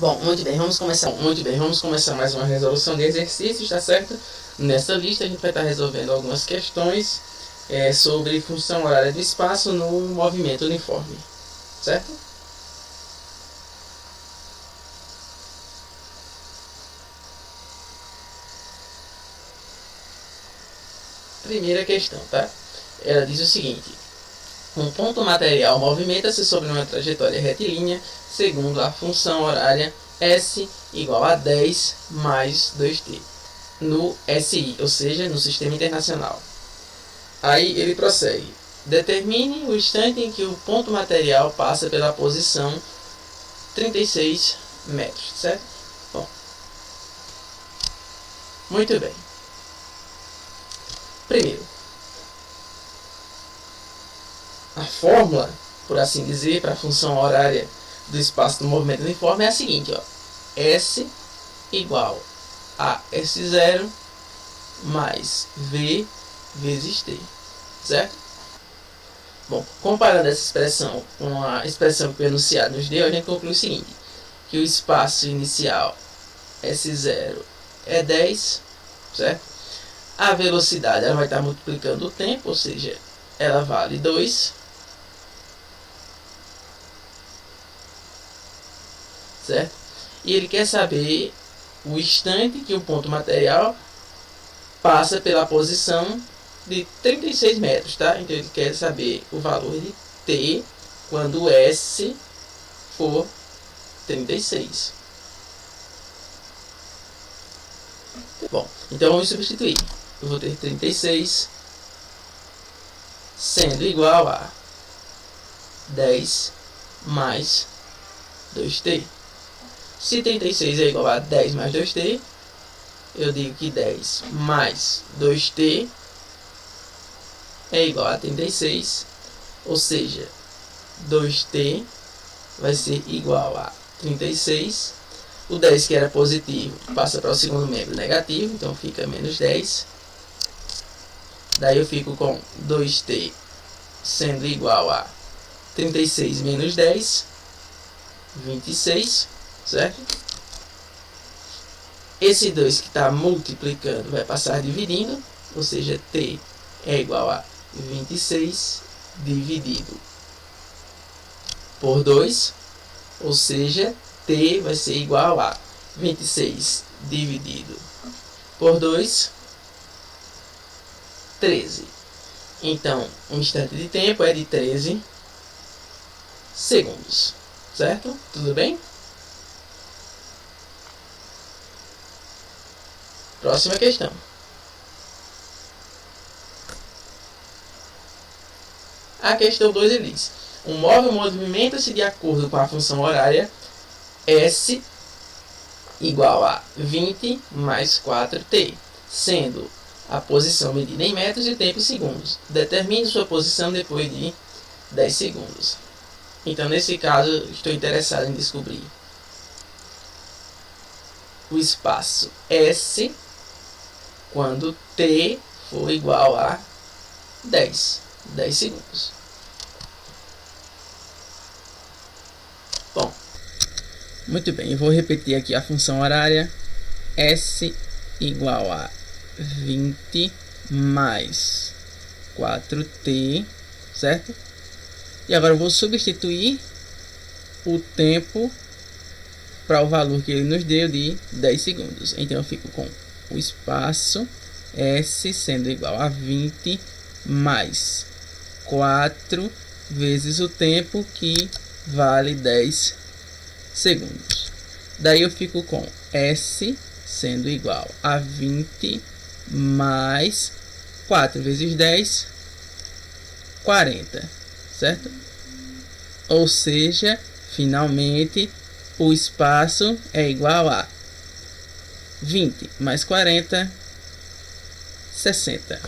Bom, muito bem, vamos começar mais uma resolução de exercícios, tá certo? Nessa lista a gente vai estar resolvendo algumas questões sobre função horária do espaço no movimento uniforme, certo? Primeira questão, tá? Ela diz o seguinte: um ponto material movimenta-se sobre uma trajetória retilínea segundo a função horária S igual a 10 mais 2t no SI, ou seja, no Sistema Internacional. Aí ele prossegue: determine o instante em que o ponto material passa pela posição 36 metros, certo? Bom, muito bem. Primeiro, a fórmula, por assim dizer, para a função horária do espaço do movimento uniforme é a seguinte, ó: S igual a S0 mais V vezes T, certo? Bom, comparando essa expressão com a expressão que o enunciado nos deu, a gente conclui o seguinte, que o espaço inicial S0 é 10, certo? A velocidade ela vai estar multiplicando o tempo, ou seja, ela vale 2, certo? E ele quer saber o instante que o ponto material passa pela posição de 36 metros, tá? Então ele quer saber o valor de T quando S for 36. Bom, então vamos substituir. Eu vou ter 36 sendo igual a 10 mais 2t. Se 36 é igual a 10 mais 2t, eu digo que 10 mais 2t é igual a 36, ou seja, 2t vai ser igual a 36. O 10 que era positivo passa para o segundo membro negativo, então fica menos 10. Daí eu fico com 2t sendo igual a 36 menos 10, 26, certo? Esse 2 que está multiplicando vai passar dividindo, ou seja, t é igual a 26 dividido por 2, ou seja, t vai ser igual a 26 dividido por 2, 13. Então, o instante de tempo é de 13 segundos, certo? Tudo bem? Próxima questão. A questão 2 ele diz: um móvel movimenta-se de acordo com a função horária S igual a 20 mais 4t, sendo a posição medida em metros e tempo em segundos. Determine sua posição depois de 10 segundos. Então, nesse caso, estou interessado em descobrir o espaço S quando t for igual a 10 segundos. Bom, muito bem, eu vou repetir aqui a função horária. S igual a 20 mais 4t, certo? E agora eu vou substituir o tempo para o valor que ele nos deu de 10 segundos. Então eu fico com o espaço S sendo igual a 20 mais 4 vezes o tempo, que vale 10 segundos. Daí eu fico com S sendo igual a 20 mais 4 vezes 10, 40, certo? Ou seja, finalmente, o espaço é igual a 20 mais 40, 60,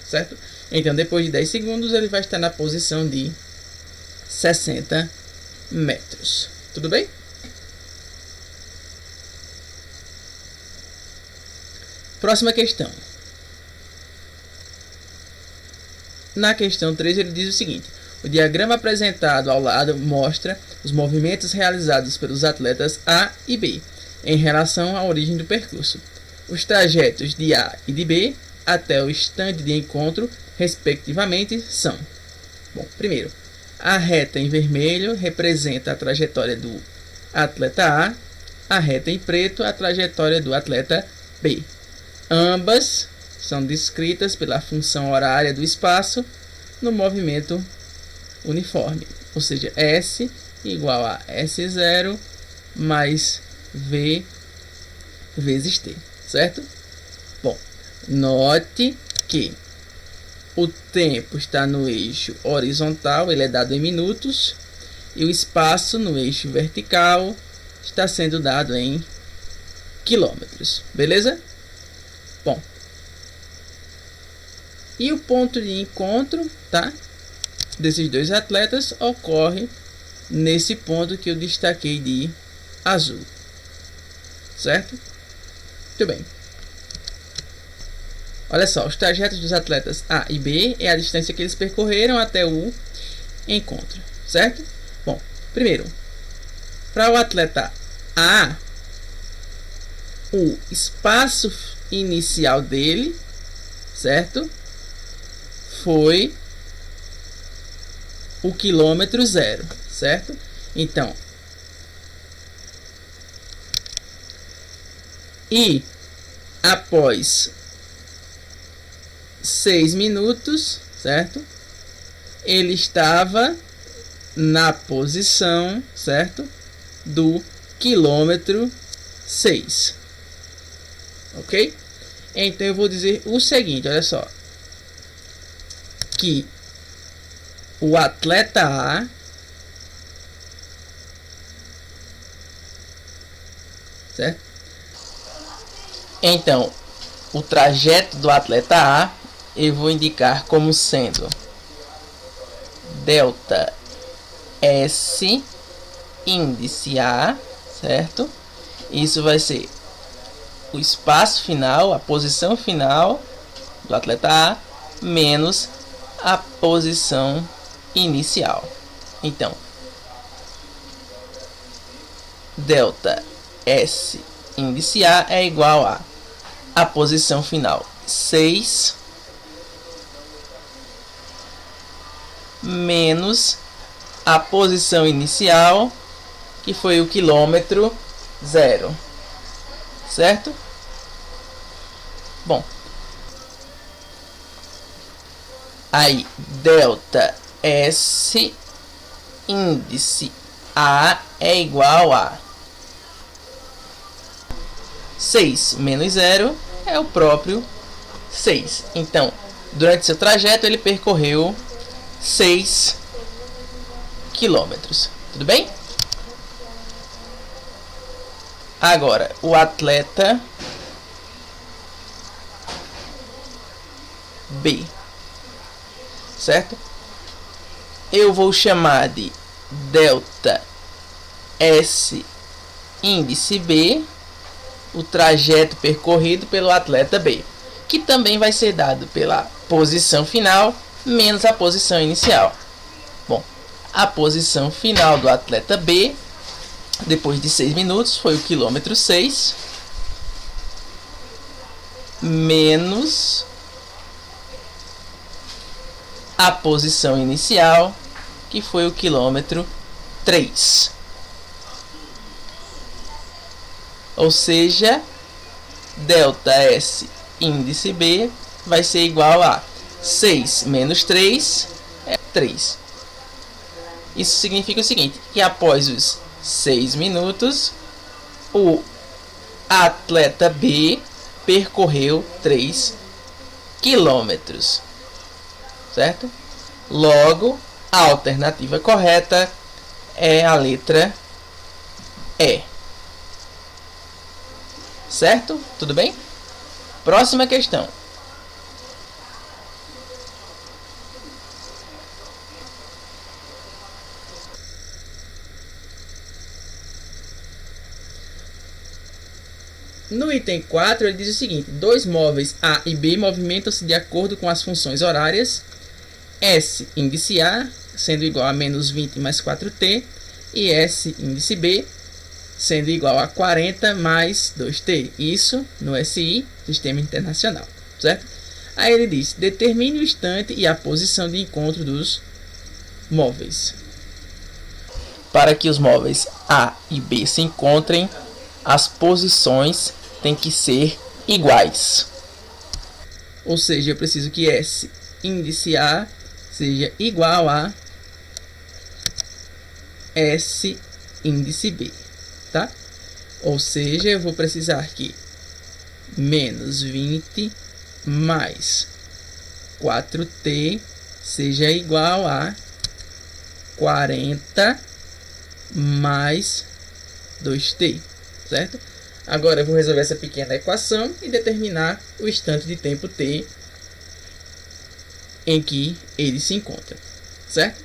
certo? Então, depois de 10 segundos, ele vai estar na posição de 60 metros. Tudo bem? Próxima questão. Na questão 3, ele diz o seguinte: o diagrama apresentado ao lado mostra os movimentos realizados pelos atletas A e B em relação à origem do percurso. Os trajetos de A e de B até o estande de encontro, respectivamente, são: bom, primeiro, a reta em vermelho representa a trajetória do atleta A reta em preto a trajetória do atleta B. Ambas são descritas pela função horária do espaço no movimento uniforme, ou seja, S igual a S0 mais V vezes T, certo? Bom, note que o tempo está no eixo horizontal, ele é dado em minutos, e o espaço no eixo vertical está sendo dado em quilômetros, beleza? Bom, e o ponto de encontro, tá, desses dois atletas ocorre nesse ponto que eu destaquei de azul, certo? Muito bem. Olha só, os trajetos dos atletas A e B é a distância que eles percorreram até o encontro, certo? Bom, primeiro, para o atleta A, o espaço inicial dele, certo, foi o quilômetro zero, certo? Então, e após 6 minutos, certo? Ele estava na posição, certo, do quilômetro 6. Ok? Então eu vou dizer o seguinte, olha só, que o atleta A certo? Então, o trajeto do atleta A eu vou indicar como sendo delta S índice A, certo? Isso vai ser o espaço final, a posição final do atleta A menos a posição inicial. Então, delta S índice A é igual a posição final 6 menos a posição inicial, que foi o quilômetro 0, certo? Bom, aí delta S índice A é igual a 6 menos 0 é o próprio 6. Então, durante seu trajeto, ele percorreu 6 quilômetros. Tudo bem? Agora, o atleta B, certo? Eu vou chamar de delta S índice B o trajeto percorrido pelo atleta B, que também vai ser dado pela posição final menos a posição inicial. Bom, a posição final do atleta B, depois de 6 minutos, foi o quilômetro 6, menos a posição inicial, que foi o quilômetro 3. Ou seja, delta S índice B vai ser igual a 6 menos 3 é 3. Isso significa o seguinte, que após os 6 minutos, o atleta B percorreu 3 quilômetros, certo? Logo, a alternativa correta é a letra E. Certo? Tudo bem? Próxima questão. No item 4, ele diz o seguinte: dois móveis A e B movimentam-se de acordo com as funções horárias S índice A, sendo igual a menos 20 mais 4t, e S índice B sendo igual a 40 mais 2t. Isso no SI, Sistema Internacional, certo? Aí ele diz, determine o instante e a posição de encontro dos móveis. Para que os móveis A e B se encontrem, as posições têm que ser iguais. Ou seja, eu preciso que S índice A seja igual a S índice B, tá? Ou seja, eu vou precisar que menos 20 mais 4t seja igual a 40 mais 2t, certo? Agora eu vou resolver essa pequena equação e determinar o instante de tempo t em que ele se encontra, certo?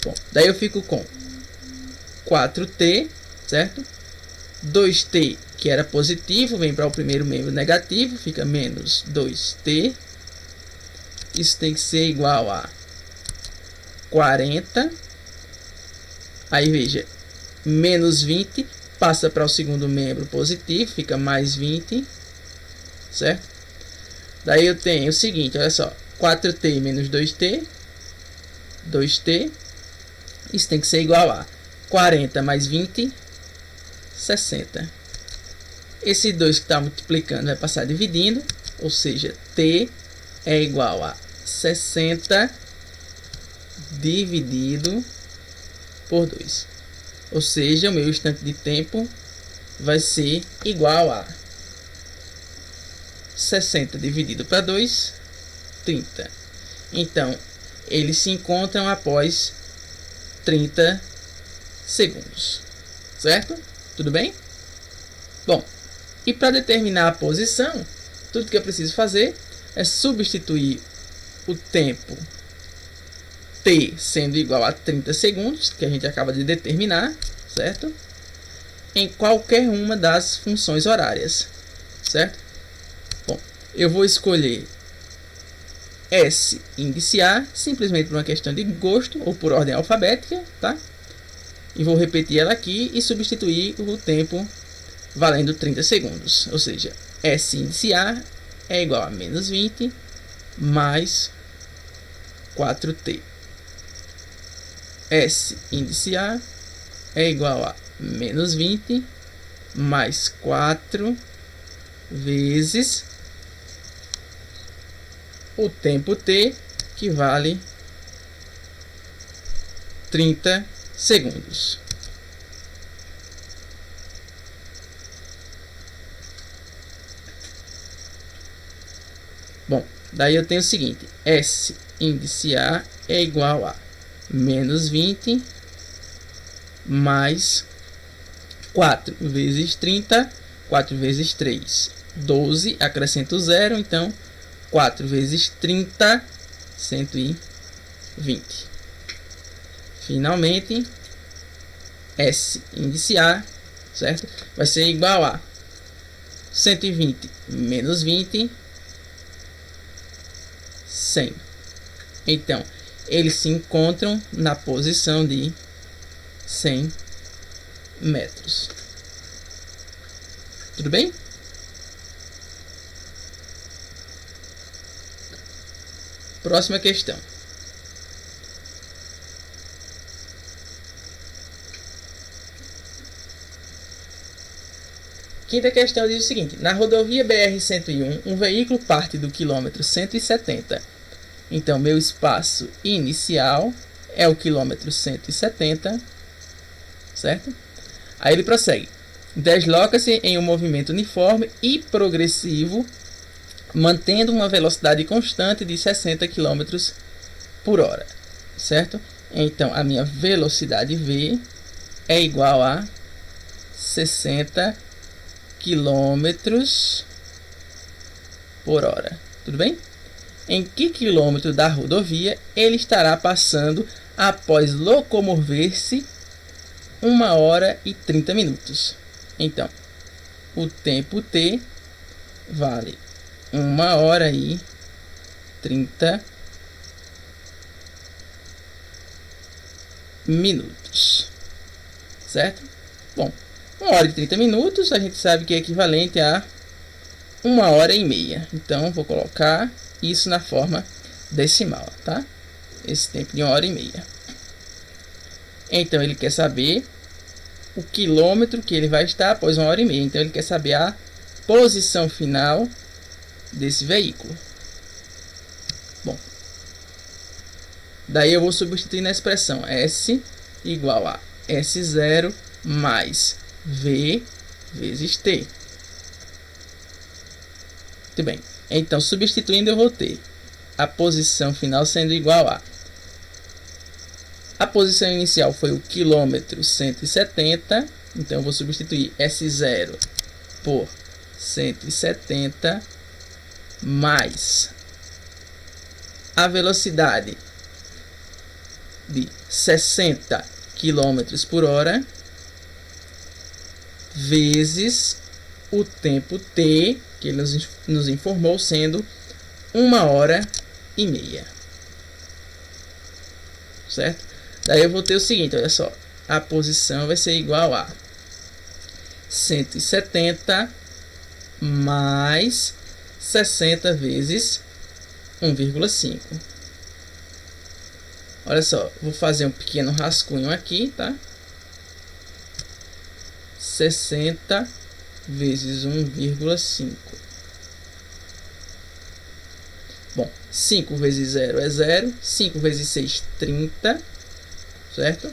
Bom, daí eu fico com 4t, certo? 2t, que era positivo, vem para o primeiro membro negativo, fica menos 2t. Isso tem que ser igual a 40. Aí veja, menos 20 passa para o segundo membro positivo, fica mais 20, certo? Daí eu tenho o seguinte, olha só, 4t menos 2t, 2t. Isso tem que ser igual a 40 mais 20, 60. Esse 2 que está multiplicando vai passar dividindo, ou seja, t é igual a 60 dividido por 2. Ou seja, o meu instante de tempo vai ser igual a 60 dividido para 2, 30. Então, eles se encontram após 30 segundos. Certo? Tudo bem? Bom, e para determinar a posição, tudo que eu preciso fazer é substituir o tempo t sendo igual a 30 segundos, que a gente acaba de determinar, certo? Em qualquer uma das funções horárias, certo? Bom, eu vou escolher S índice A, simplesmente por uma questão de gosto ou por ordem alfabética, tá? E vou repetir ela aqui e substituir o tempo valendo 30 segundos. Ou seja, S índice A é igual a menos 20 mais 4t. S índice A é igual a menos 20 mais 4 vezes o tempo t, que vale 30 segundos. Bom, daí eu tenho o seguinte, S índice A é igual a menos 20 mais 4 vezes 30, 4 vezes 3, 12, acrescento 0, então 4 vezes 30, 120. Finalmente, S índice A, certo? Vai ser igual a 120 menos 20, 100. Então, eles se encontram na posição de 100 metros. Tudo bem? Próxima questão. Quinta questão diz o seguinte: na rodovia BR-101, um veículo parte do quilômetro 170. Então, meu espaço inicial é o quilômetro 170, certo? Aí ele prossegue. Desloca-se em um movimento uniforme e progressivo, mantendo uma velocidade constante de 60 km por hora, certo? Então, a minha velocidade V é igual a 60 km por hora. Tudo bem? Em que quilômetro da rodovia ele estará passando após locomover-se 1 hora e 30 minutos? Então, o tempo T vale 1 hora e 30 minutos. certo? Bom, 1 hora e 30 minutos a gente sabe que é equivalente a 1 hora e meia. Então, vou colocar isso na forma decimal, tá? Esse tempo de 1 hora e meia. Então, ele quer saber o quilômetro que ele vai estar após 1 hora e meia. Então, ele quer saber a posição final desse veículo. Bom, daí eu vou substituir na expressão S igual a S0 mais V vezes T. Muito bem. Então, substituindo, eu vou ter a posição final sendo igual a posição inicial foi o quilômetro 170. Então, eu vou substituir S0 por 170 mais a velocidade de 60 km por hora vezes o tempo T que ele nos informou sendo 1 hora e meia. Certo? Daí eu vou ter o seguinte, olha só. A posição vai ser igual a 170 mais 60 vezes 1,5. Olha só, vou fazer um pequeno rascunho aqui, tá? 60 vezes 1,5. Bom, 5 vezes 0 é 0. 5 vezes 6, 30. Certo?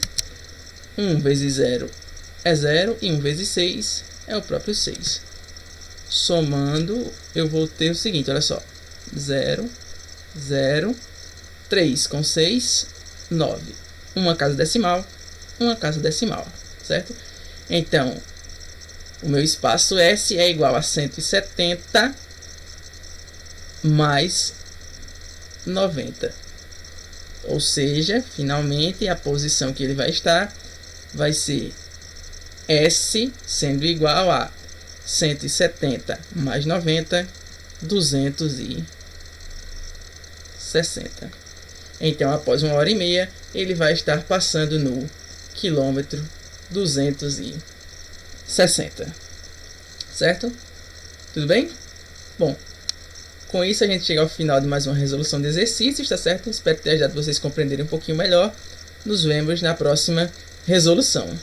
1 vezes 0 é 0. E 1 vezes 6 é o próprio 6. Somando, eu vou ter o seguinte, olha só. 0, 0, 3 com 6, 9. Uma casa decimal, uma casa decimal. Certo? Então, o meu espaço S é igual a 170 mais 90. Ou seja, finalmente a posição que ele vai estar vai ser S sendo igual a 170 mais 90, 260. Então, após 1 hora e meia, ele vai estar passando no quilômetro 260. Certo? Tudo bem? Bom, com isso a gente chega ao final de mais uma resolução de exercícios, tá certo? Espero ter ajudado vocês a compreenderem um pouquinho melhor. Nos vemos na próxima resolução.